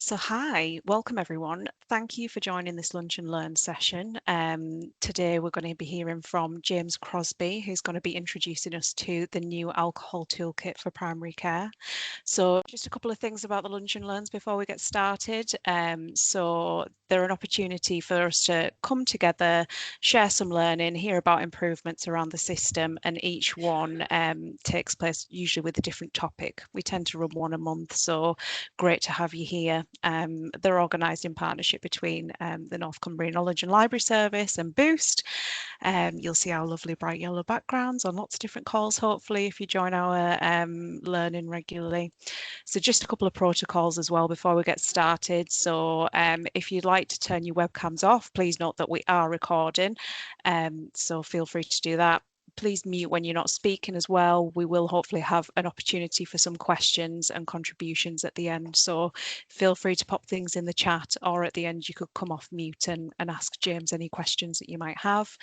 So hi, welcome everyone. Thank you for joining this Lunch and Learn session. Today we're going to be hearing from James Crosbie, who's going to be introducing us to the new alcohol toolkit for primary care. So just a couple of things about the Lunch and Learns before we get started. So they're an opportunity for us to come together, share some learning, hear about improvements around the system, and each one takes place usually with a different topic. We tend to run one a month, so great to have you here. They're organised in partnership between the North Cumbria Knowledge and Library Service and Boost. You'll see our lovely bright yellow backgrounds on lots of different calls, hopefully, if you join our learning regularly. So just a couple of protocols as well before we get started. So if you'd like to turn your webcams off, please note that we are recording. So feel free to do that. Please mute when you're not speaking as well. We will hopefully have an opportunity for some questions and contributions at the end. So feel free to pop things in the chat, or at the end you could come off mute and ask James any questions that you might have.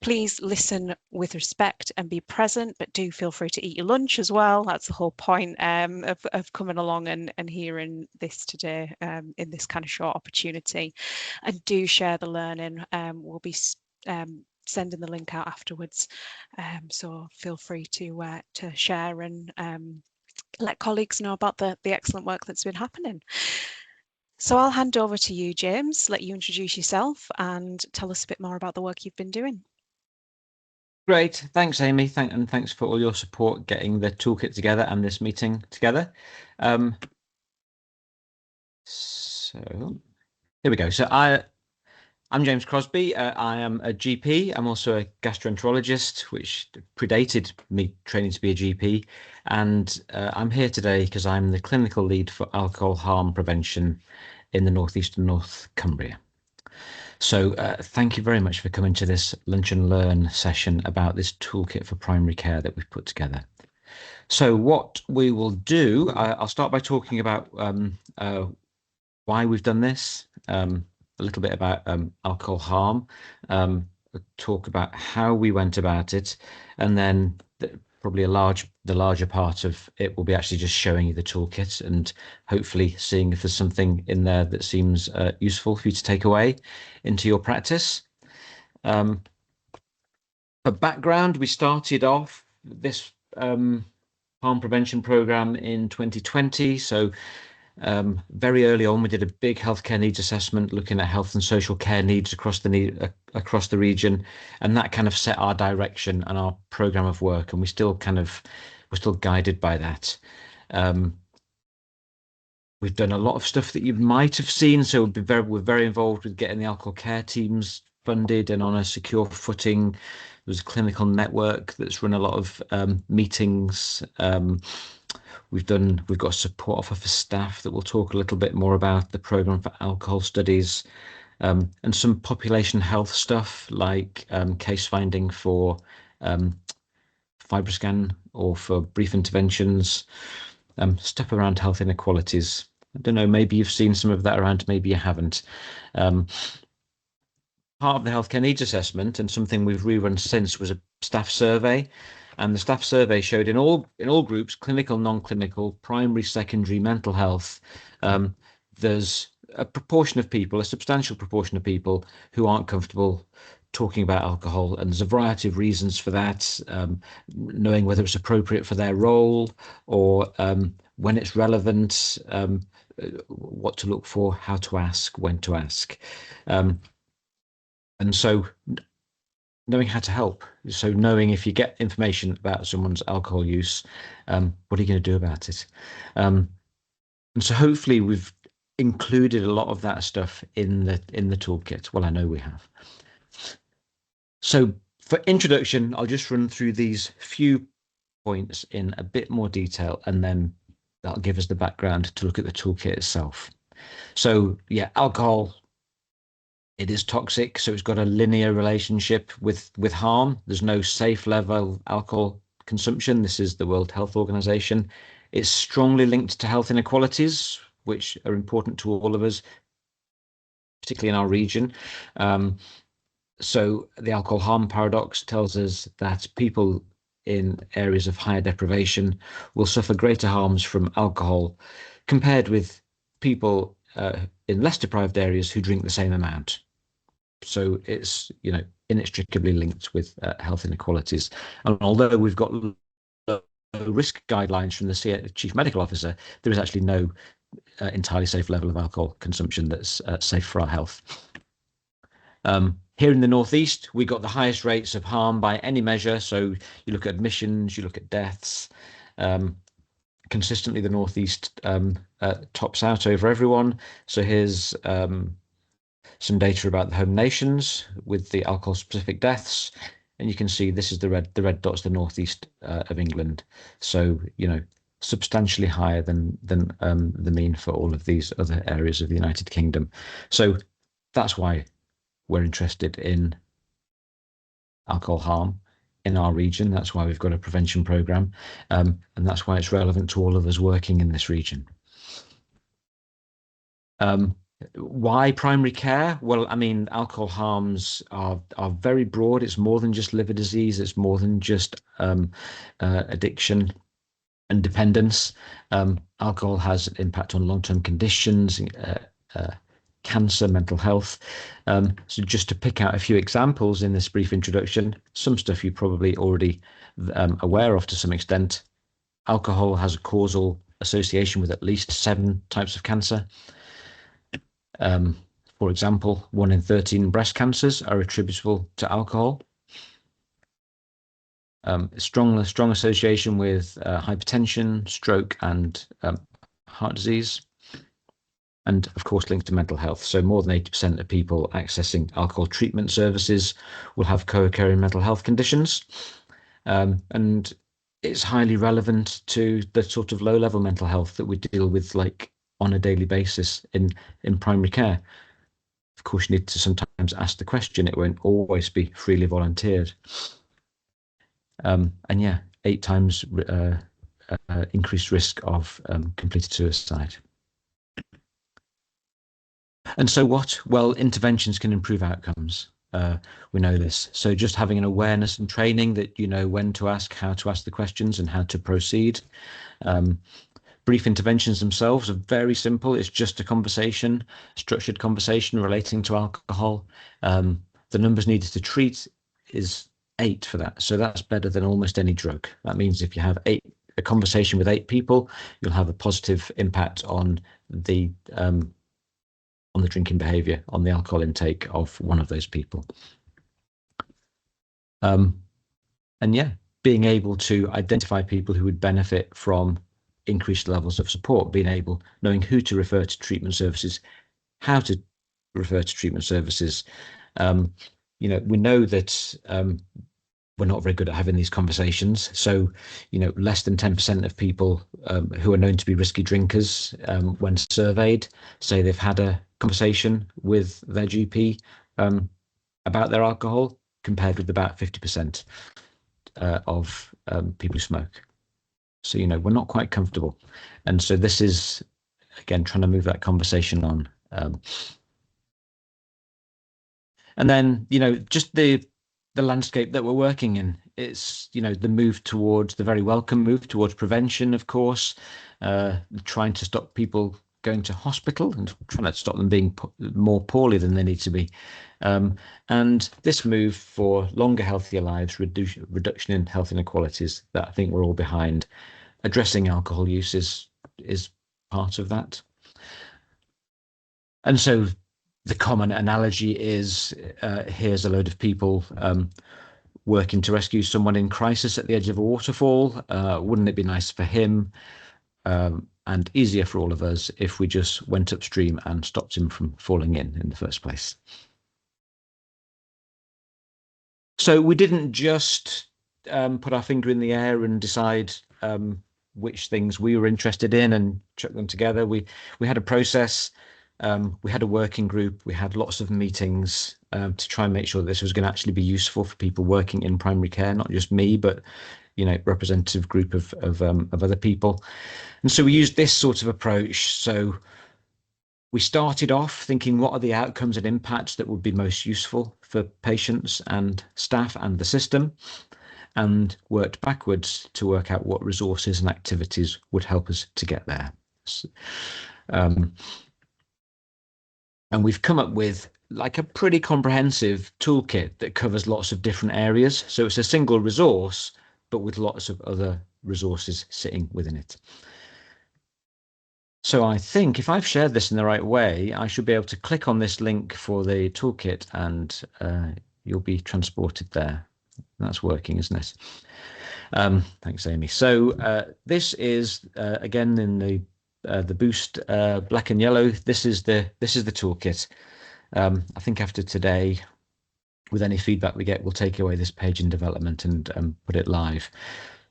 Please listen with respect and be present, but do feel free to eat your lunch as well. That's the whole point of coming along and hearing this today in this kind of short opportunity. And do share the learning. We'll be sending the link out afterwards, so feel free to share and let colleagues know about the excellent work that's been happening. So I'll hand over to you, James, let you introduce yourself and tell us a bit more about the work you've been doing. Great, thanks Amy, and thanks for all your support getting the toolkit together and this meeting together. So here we go. So I'm James Crosbie. I am a GP. I'm also a gastroenterologist, which predated me training to be a GP. And I'm here today because I'm the clinical lead for alcohol harm prevention in the northeast and North Cumbria. So thank you very much for coming to this Lunch and Learn session about this toolkit for primary care that we've put together. So what we will do, I'll start by talking about why we've done this, a little bit about alcohol harm, talk about how we went about it, and then probably the larger part of it will be actually just showing you the toolkit and hopefully seeing if there's something in there that seems useful for you to take away into your practice. For background, we started off this harm prevention program in 2020. So very early on, we did a big healthcare needs assessment looking at health and social care needs across the region, and that kind of set our direction and our program of work. And we're still guided by that. We've done a lot of stuff that you might have seen. So we're very involved with getting the alcohol care teams funded and on a secure footing. There's a clinical network that's run a lot of meetings. We've got a support offer for staff that we'll talk a little bit more about, the program for alcohol studies, and some population health stuff like case finding for FibroScan or for brief interventions, stuff around health inequalities. I don't know, maybe you've seen some of that around, maybe you haven't. Part of the healthcare needs assessment, and something we've rerun since, was a staff survey. And the staff survey showed in all groups, clinical, non-clinical, primary, secondary, mental health, there's a substantial proportion of people who aren't comfortable talking about alcohol. And there's a variety of reasons for that, knowing whether it's appropriate for their role or when it's relevant, what to look for, how to ask, when to ask. And so knowing how to help. So knowing if you get information about someone's alcohol use, what are you going to do about it? And so hopefully we've included a lot of that stuff in the toolkit. Well, I know we have. So for introduction, I'll just run through these few points in a bit more detail, and then that'll give us the background to look at the toolkit itself. So yeah, alcohol, it is toxic, so it's got a linear relationship with harm. There's no safe level alcohol consumption. This is the World Health Organization. It's strongly linked to health inequalities, which are important to all of us, particularly in our region. So the alcohol harm paradox tells us that people in areas of higher deprivation will suffer greater harms from alcohol compared with people in less deprived areas who drink the same amount. So it's, inextricably linked with health inequalities. And although we've got risk guidelines from the chief medical officer, there is actually no entirely safe level of alcohol consumption that's safe for our health. Here in the Northeast, we got the highest rates of harm by any measure. So you look at admissions, you look at deaths. Consistently, the Northeast tops out over everyone. So here's some data about the home nations with the alcohol-specific deaths, and you can see this is the red dot's the Northeast of England. So substantially higher than the mean for all of these other areas of the United Kingdom. So that's why we're interested in alcohol harm in our region. That's why we've got a prevention program, and that's why it's relevant to all of us working in this region. Why primary care? Well, I mean, alcohol harms are very broad. It's more than just liver disease. It's more than just addiction and dependence. Alcohol has an impact on long-term conditions, cancer, mental health. So just to pick out a few examples in this brief introduction, some stuff you're probably already aware of to some extent. Alcohol has a causal association with at least 7 types of cancer. For example, 1 in 13 breast cancers are attributable to alcohol. Strong association with hypertension, stroke, and heart disease, and of course linked to mental health. So more than 80% of people accessing alcohol treatment services will have co-occurring mental health conditions, and it's highly relevant to the sort of low-level mental health that we deal with like on a daily basis in primary care. Of course, you need to sometimes ask the question. It won't always be freely volunteered. And yeah, 8 times increased risk of completed suicide. And so what? Well, interventions can improve outcomes. We know this. So just having an awareness and training that you know when to ask, how to ask the questions, and how to proceed. Brief interventions themselves are very simple. It's just a conversation, structured conversation relating to alcohol. The numbers needed to treat is 8 for that. So that's better than almost any drug. That means if you have a conversation with 8 people, you'll have a positive impact on the drinking behavior, on the alcohol intake of one of those people. And yeah, being able to identify people who would benefit from increased levels of support, knowing who to refer to treatment services, how to refer to treatment services. We know that we're not very good at having these conversations. So, less than 10% of people who are known to be risky drinkers, when surveyed, say they've had a conversation with their GP about their alcohol, compared with about 50% of people who smoke. So, we're not quite comfortable. And so this is, again, trying to move that conversation on. And then, just the landscape that we're working in. It's, the very welcome move towards prevention, of course, trying to stop people going to hospital and trying to stop them being more poorly than they need to be. And this move for longer, healthier lives, reduction in health inequalities that I think we're all behind. Addressing alcohol use is part of that. And so the common analogy is, here's a load of people working to rescue someone in crisis at the edge of a waterfall. Wouldn't it be nice for him and easier for all of us if we just went upstream and stopped him from falling in the first place? So we didn't just put our finger in the air and decide which things we were interested in and chuck them together. We had a process. We had a working group. We had lots of meetings to try and make sure that this was going to actually be useful for people working in primary care, not just me, but representative group of other people. And so we used this sort of approach. So we started off thinking, what are the outcomes and impacts that would be most useful for patients and staff and the system, and worked backwards to work out what resources and activities would help us to get there. And we've come up with like a pretty comprehensive toolkit that covers lots of different areas. So it's a single resource, but with lots of other resources sitting within it. So I think if I've shared this in the right way, I should be able to click on this link for the toolkit and you'll be transported there. That's working, isn't it? Thanks, Amy. So this is again in the boost black and yellow. This is the toolkit. I think after today, with any feedback we get, we'll take away this page in development and put it live.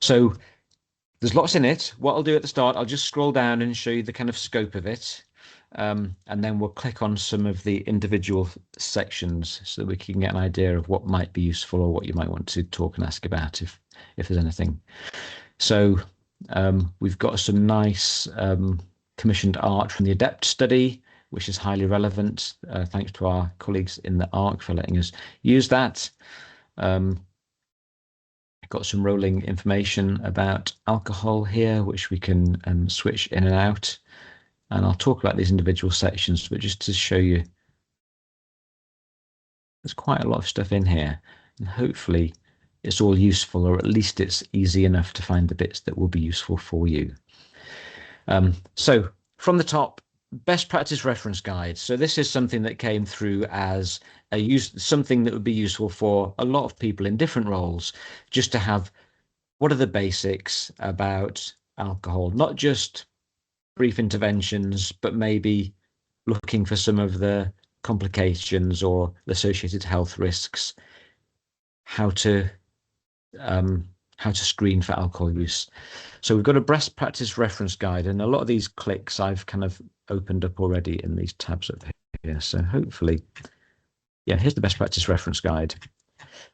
So there's lots in it. What I'll do at the start, I'll just scroll down and show you the kind of scope of it. And then we'll click on some of the individual sections so that we can get an idea of what might be useful or what you might want to talk and ask about if there's anything. So we've got some nice commissioned art from the ADEPT study, which is highly relevant. Thanks to our colleagues in the ARC for letting us use that. Got some rolling information about alcohol here, which we can switch in and out. And I'll talk about these individual sections, but just to show you, there's quite a lot of stuff in here. And hopefully it's all useful, or at least it's easy enough to find the bits that will be useful for you. So from the top, best practice reference guide. So this is something that came through as something that would be useful for a lot of people in different roles, just to have what are the basics about alcohol, not just brief interventions, but maybe looking for some of the complications or the associated health risks, how to screen for alcohol use. So we've got a best practice reference guide, and a lot of these clicks I've kind of opened up already in these tabs up here. So hopefully, yeah, here's the best practice reference guide.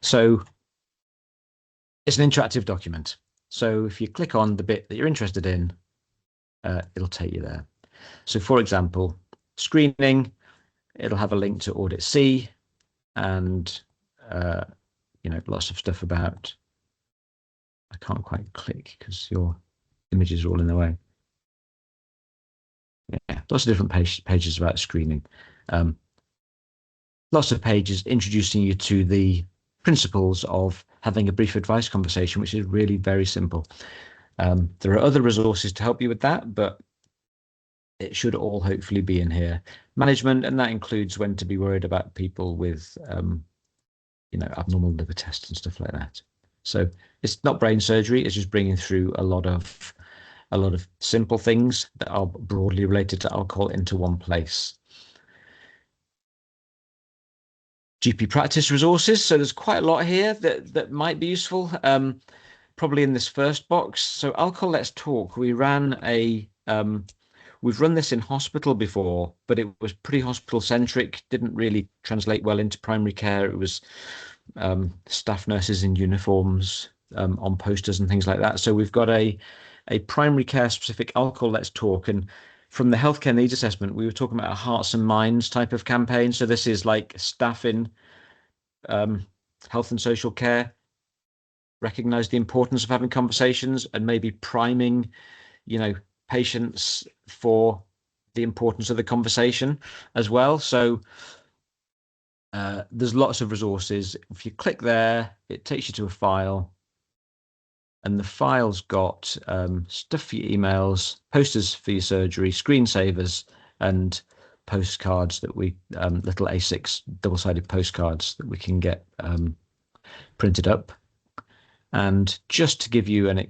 So it's an interactive document. So if you click on the bit that you're interested in, it'll take you there. So for example, screening, it'll have a link to Audit C and, lots of stuff about, I can't quite click because your images are all in the way. Yeah, lots of different pages about screening. Lots of pages introducing you to the principles of having a brief advice conversation, which is really very simple. There are other resources to help you with that, but it should all hopefully be in here. Management, and that includes when to be worried about people with, abnormal liver tests and stuff like that. So it's not brain surgery, it's just bringing through a lot of simple things that are broadly related to alcohol into one place. GP practice resources. So there's quite a lot here that might be useful, probably in this first box. So Alcohol Let's Talk, we've run this in hospital before, but it was pretty hospital centric, didn't really translate well into primary care. It was staff nurses in uniforms on posters and things like that. So we've got a primary care specific Alcohol Let's Talk. And from the healthcare needs assessment, we were talking about a hearts and minds type of campaign. So this is like staff in health and social care recognize the importance of having conversations and maybe priming, patients for the importance of the conversation as well. So there's lots of resources. If you click there, it takes you to a file. And the file's got stuff for your emails, posters for your surgery, screensavers, and postcards that we, little A6 double-sided postcards that we can get printed up. And just to give you an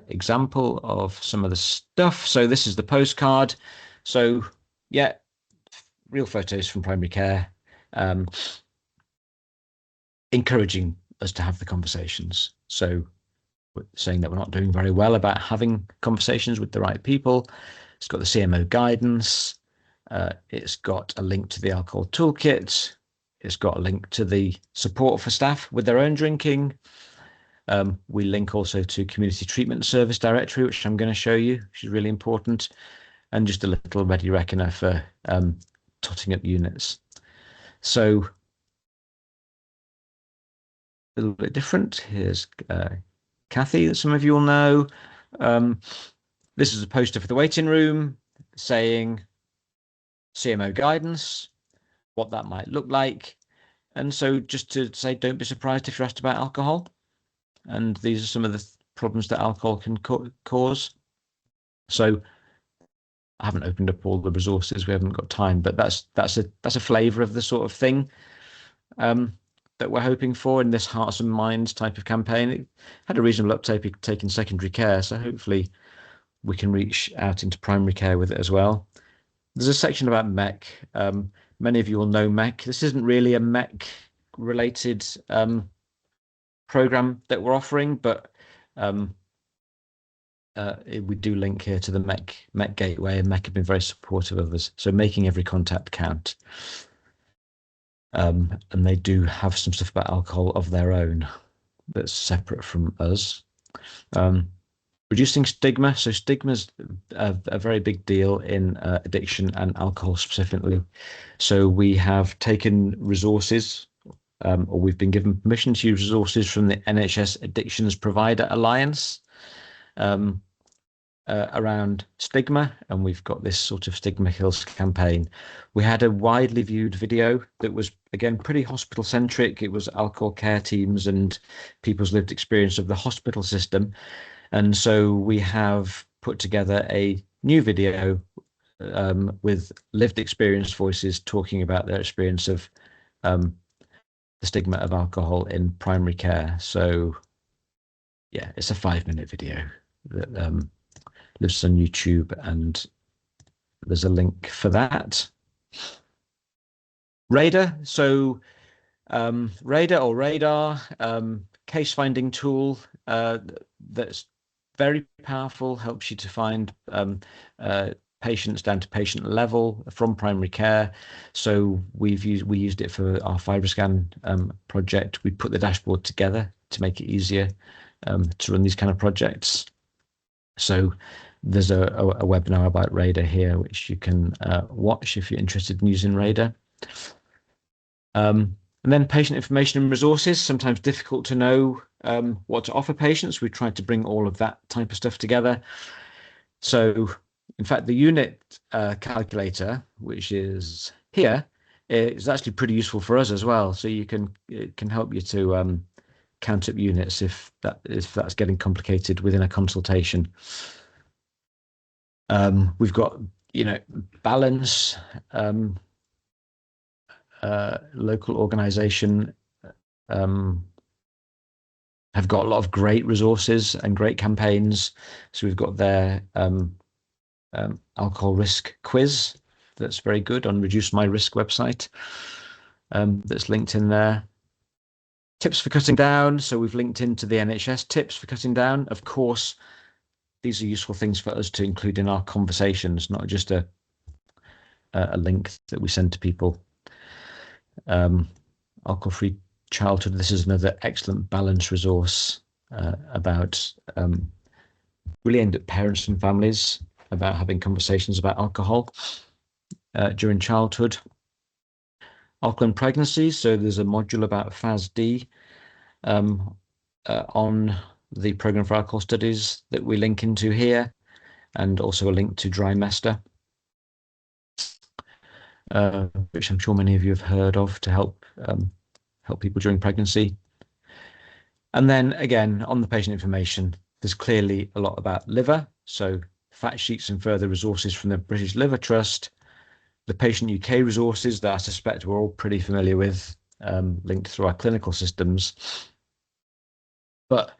example of some of the stuff. So this is the postcard. So yeah, real photos from primary care, encouraging us to have the conversations. So we're saying that we're not doing very well about having conversations with the right people. It's got the CMO guidance. It's got a link to the alcohol toolkit. It's got a link to the support for staff with their own drinking. We link also to community treatment service directory, which I'm going to show you, which is really important. And just a little ready reckoner for totting up units. So a little bit different. Here's Kathy, that some of you will know. This is a poster for the waiting room saying, CMO guidance, what that might look like. And so just to say, don't be surprised if you're asked about alcohol. And these are some of the problems that alcohol can cause. So I haven't opened up all the resources. We haven't got time, but that's a flavour of the sort of thing that we're hoping for in this Hearts and Minds type of campaign. It had a reasonable uptake in secondary care, so hopefully we can reach out into primary care with it as well. There's a section about MEC. Many of you will know MEC. This isn't really a MEC related program that we're offering, but we do link here to the MEC gateway, and MEC have been very supportive of us. So making every contact count. And they do have some stuff about alcohol of their own that's separate from us. Reducing stigma. So stigma's a very big deal in addiction and alcohol specifically. So we have taken resources, or we've been given permission to use resources from the NHS Addictions Provider Alliance around stigma, and we've got this sort of Stigma Kills campaign. We had a widely viewed video that was, again, pretty hospital centric. It was alcohol care teams and people's lived experience of the hospital system. And so we have put together a new video with lived experience voices talking about their experience of the stigma of alcohol in primary care. So yeah, it's a 5-minute video that lives on YouTube, and there's a link for that. Radar. So Radar, case finding tool that's very powerful, helps you to find patients down to patient level from primary care. So we used it for our FibroScan project. We put the dashboard together to make it easier to run these kind of projects. So there's a webinar about Radar here, which you can watch if you're interested in using Radar. And then patient information and resources, sometimes difficult to know what to offer patients. We tried to bring all of that type of stuff together. So in fact, the unit calculator, which is here, is actually pretty useful for us as well. So it can help you to count up units if that's getting complicated within a consultation. We've got, balance, local organization have got a lot of great resources and great campaigns. So we've got their alcohol risk quiz that's very good on Reduce My Risk website, that's linked in there. Tips for cutting down. So we've linked into the NHS tips for cutting down. Of course, these are useful things for us to include in our conversations, not just a link that we send to people. Alcohol-free childhood. This is another excellent balance resource about really aimed at parents and families about having conversations about alcohol during childhood. Alcohol in pregnancy. So there's a module about FASD on the Programme for Alcohol Studies that we link into here, and also a link to Drymester, which I'm sure many of you have heard of, to help people during pregnancy. And then again, on the patient information, there's clearly a lot about liver. So fact sheets and further resources from the British Liver Trust, the Patient UK resources that I suspect we're all pretty familiar with, linked through our clinical systems. But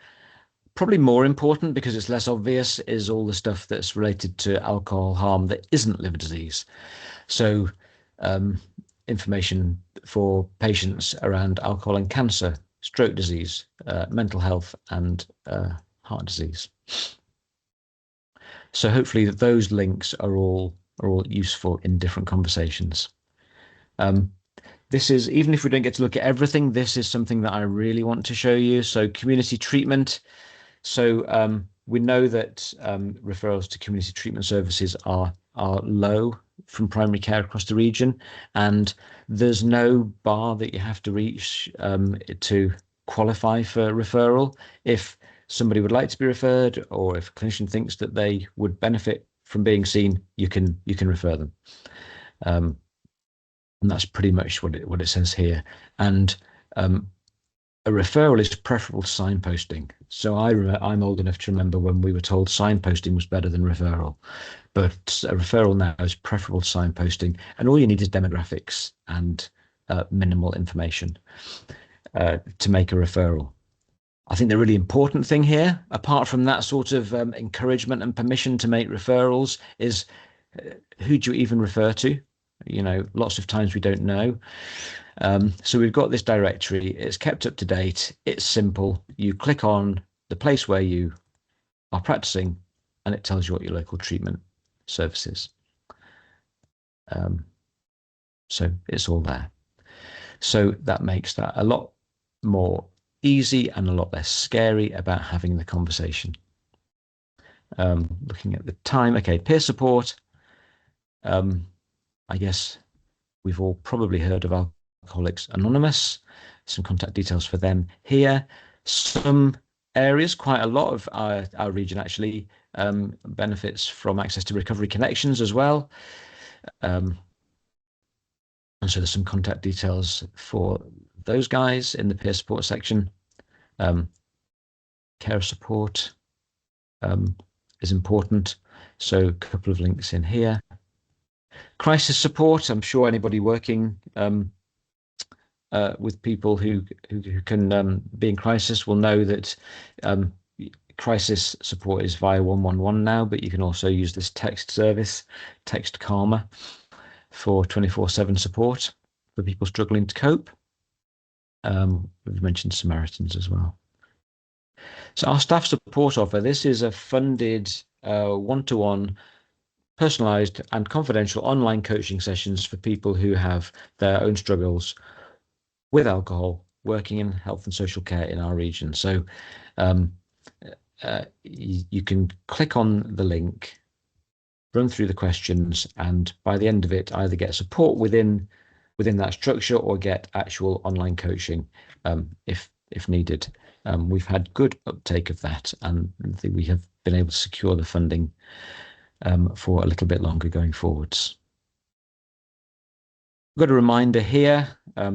probably more important, because it's less obvious, is all the stuff that's related to alcohol harm that isn't liver disease. So information for patients around alcohol and cancer, stroke disease, mental health, and heart disease. So hopefully those links are all useful in different conversations. This is, even if we don't get to look at everything, this is something that I really want to show you. So community treatment. So we know that referrals to community treatment services are low from primary care across the region, and there's no bar that you have to reach to qualify for referral. If somebody would like to be referred, or if a clinician thinks that they would benefit from being seen, you can refer them. And that's pretty much what it says here. And a referral is preferable to signposting. So I'm old enough to remember when we were told signposting was better than referral, but a referral now is preferable to signposting, and all you need is demographics and minimal information to make a referral. I think the really important thing here, apart from that sort of encouragement and permission to make referrals, is who do you even refer to? Lots of times we don't know. So we've got this directory. It's kept up to date. It's simple. You click on the place where you are practicing, and it tells you what your local treatment service is. So it's all there. So that makes that a lot more easy and a lot less scary about having the conversation. Looking at the time, okay, peer support. I guess we've all probably heard of Alcoholics Anonymous. Some contact details for them here. Some areas, quite a lot of our region actually benefits from access to recovery connections as well. And so there's some contact details for those guys in the peer support section. Care support is important. So a couple of links in here. Crisis support. I'm sure anybody working with people who can be in crisis will know that crisis support is via 111 now, but you can also use this text service, Text Karma, for 24/7 support for people struggling to cope. We've mentioned Samaritans as well. So our staff support offer, this is a funded one-to-one personalized and confidential online coaching sessions for people who have their own struggles with alcohol, working in health and social care in our region. So you can click on the link, run through the questions, and by the end of it, either get support within that structure or get actual online coaching if needed. We've had good uptake of that, and I think we have been able to secure the funding for a little bit longer going forwards. We've got a reminder here,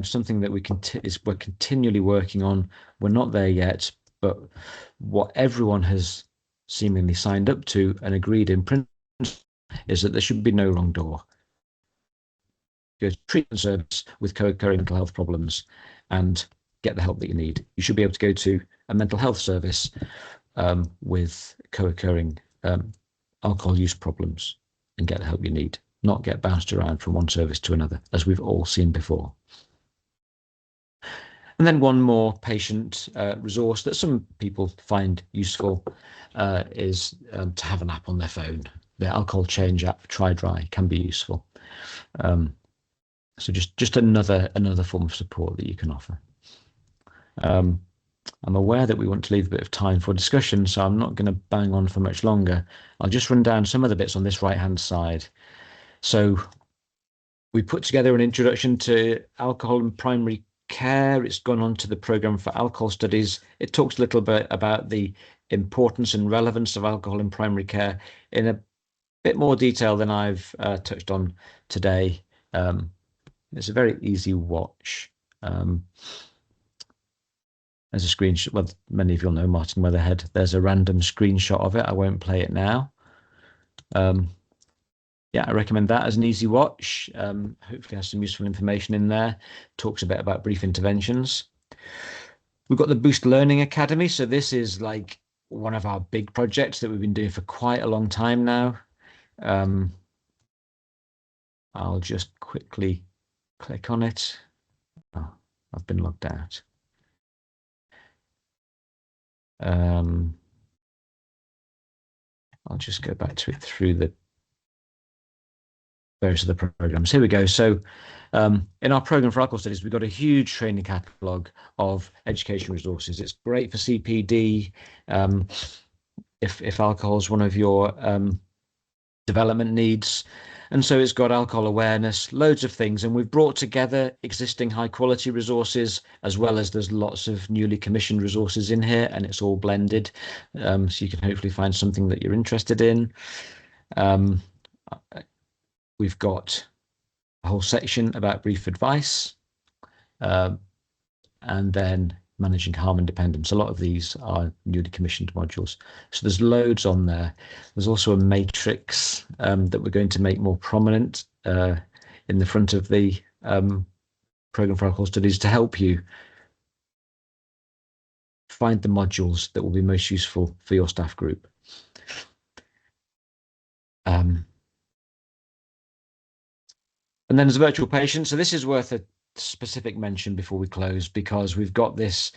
something that we're continually working on. We're not there yet, but what everyone has seemingly signed up to and agreed in principle is that there should be no wrong door. Go to treatment service with co-occurring mental health problems and get the help that you need. You should be able to go to a mental health service with co-occurring alcohol use problems and get the help you need, not get bounced around from one service to another, as we've all seen before. And then one more patient resource that some people find useful is to have an app on their phone. The alcohol change app, Try Dry, can be useful. So just another form of support that you can offer. I'm aware that we want to leave a bit of time for discussion, so I'm not going to bang on for much longer. I'll just run down some of the bits on this right-hand side. So we put together an introduction to alcohol in primary care. It's gone on to the program for alcohol studies. It talks a little bit about the importance and relevance of alcohol in primary care in a bit more detail than I've touched on today. It's a very easy watch. There's a screenshot. Well, many of you'll know Martin Weatherhead. There's a random screenshot of it. I won't play it now. Yeah, I recommend that as an easy watch. Hopefully has some useful information in there. Talks a bit about brief interventions. We've got the Boost Learning Academy. So this is like one of our big projects that we've been doing for quite a long time now. I'll just quickly click on it. Oh, I've been logged out. I'll just go back to it through the various other programs. Here we go. So in our program for alcohol studies, we've got a huge training catalogue of education resources. It's great for CPD. If alcohol is one of your development needs. And so it's got alcohol awareness, loads of things. And we've brought together existing high quality resources, as well as there's lots of newly commissioned resources in here, and it's all blended. So you can hopefully find something that you're interested in. We've got whole section about brief advice, and then managing harm and dependence. A lot of these are newly commissioned modules. So there's loads on there. There's also a matrix that we're going to make more prominent in the front of the program for alcohol studies to help you find the modules that will be most useful for your staff group. And then there's a virtual patient. So this is worth a specific mention before we close, because we've got this,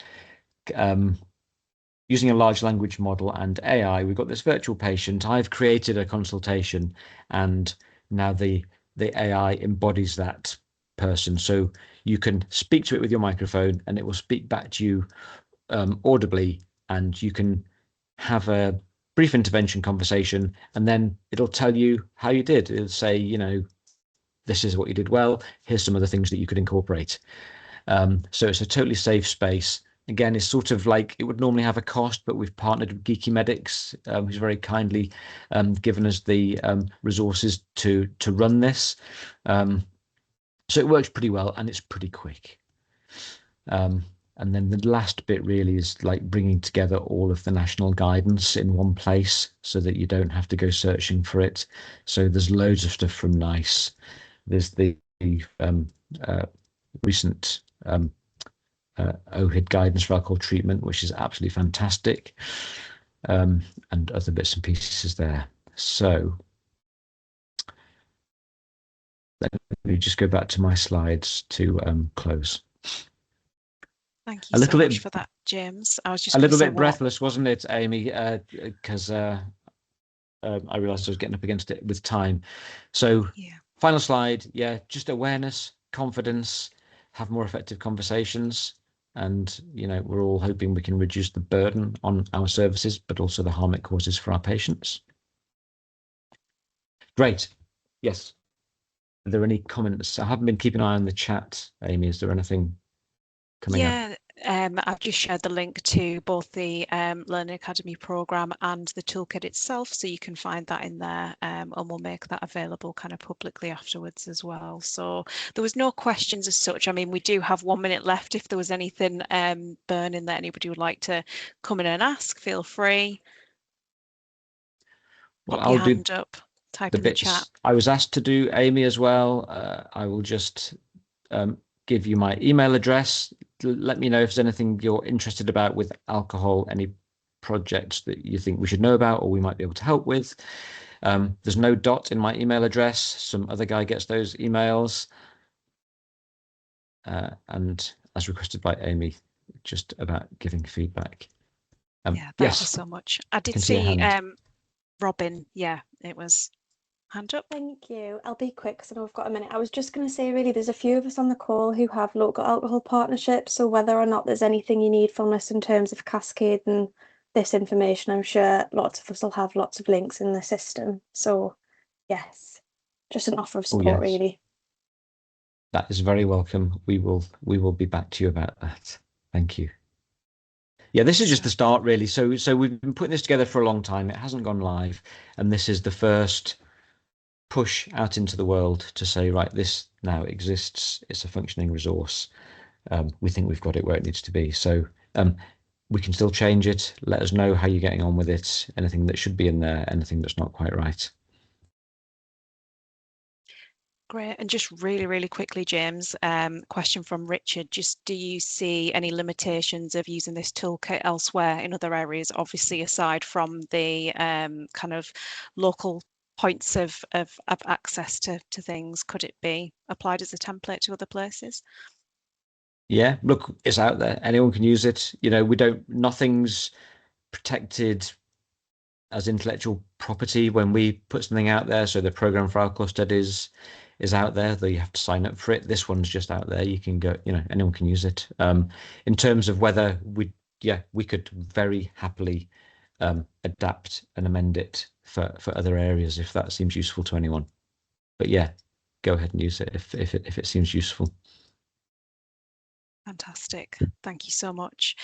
using a large language model and AI, we've got this virtual patient. I've created a consultation, and now the AI embodies that person. So you can speak to it with your microphone and it will speak back to you audibly, and you can have a brief intervention conversation, and then it'll tell you how you did. It'll say, you know, this is what you did well. Here's some other things that you could incorporate. So it's a totally safe space. Again, it's sort of like it would normally have a cost, but we've partnered with Geeky Medics, who's very kindly given us the resources to run this. So it works pretty well, and it's pretty quick. And then the last bit really is like bringing together all of the national guidance in one place so that you don't have to go searching for it. So there's loads of stuff from NICE. There's the recent OHID guidance for alcohol treatment, which is absolutely fantastic, and other bits and pieces there. So let me just go back to my slides to close. Thank you so much for that, James. I was just a little bit breathless, wasn't it, Amy? Because I realised I was getting up against it with time. So yeah. Final slide, yeah, just awareness, confidence, have more effective conversations. And, you know, we're all hoping we can reduce the burden on our services, but also the harm it causes for our patients. Great. Yes. Are there any comments? I haven't been keeping an eye on the chat, Amy. Is there anything coming up? I've just shared the link to both the Learning Academy programme and the toolkit itself, so you can find that in there, and we'll make that available kind of publicly afterwards as well. So there was no questions as such. I mean, we do have 1 minute left. If there was anything burning that anybody would like to come in and ask, feel free. Well, I'll do hand up, type in the chat. I was asked to do, Amy, as well. I will just give you my email address. Let me know if there's anything you're interested about with alcohol, any projects that you think we should know about or we might be able to help with. There's no dot in my email address. Some other guy gets those emails. And as requested by Amy, just about giving feedback. Yeah, thank you so much. I did see Robin. Yeah, it was hand up. Thank you. I'll be quick because I know we've got a minute. I was just going to say, really, there's a few of us on the call who have local alcohol partnerships. So whether or not there's anything you need from us in terms of cascading this information, I'm sure lots of us will have lots of links in the system. So yes, just an offer of support, really. That is very welcome. We will be back to you about that. Thank you. Yeah, this is just the start, really. So we've been putting this together for a long time. It hasn't gone live, and this is the first push out into the world to say, right, this now exists. It's a functioning resource. We think we've got it where it needs to be. So we can still change it. Let us know how you're getting on with it. Anything that should be in there, anything that's not quite right. Great. And just really, really quickly, James, question from Richard. Just do you see any limitations of using this toolkit elsewhere in other areas, obviously aside from the kind of local points of access to things? Could it be applied as a template to other places? Yeah, look, it's out there. Anyone can use it. You know, nothing's protected as intellectual property when we put something out there. So the program for alcohol studies is out there, though you have to sign up for it. This one's just out there. You can go, you know, anyone can use it. In terms of whether we could very happily adapt and amend it for other areas if that seems useful to anyone. But yeah, go ahead and use it if it seems useful. Fantastic. Thank you so much.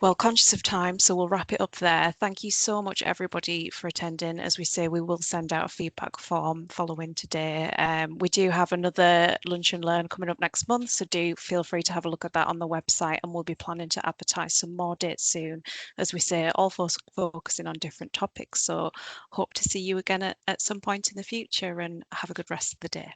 Well, conscious of time, so we'll wrap it up there. Thank you so much, everybody, for attending. As we say, we will send out a feedback form following today. We do have another Lunch and Learn coming up next month, so do feel free to have a look at that on the website, and we'll be planning to advertise some more dates soon. As we say, all focusing on different topics. So hope to see you again at some point in the future, and have a good rest of the day.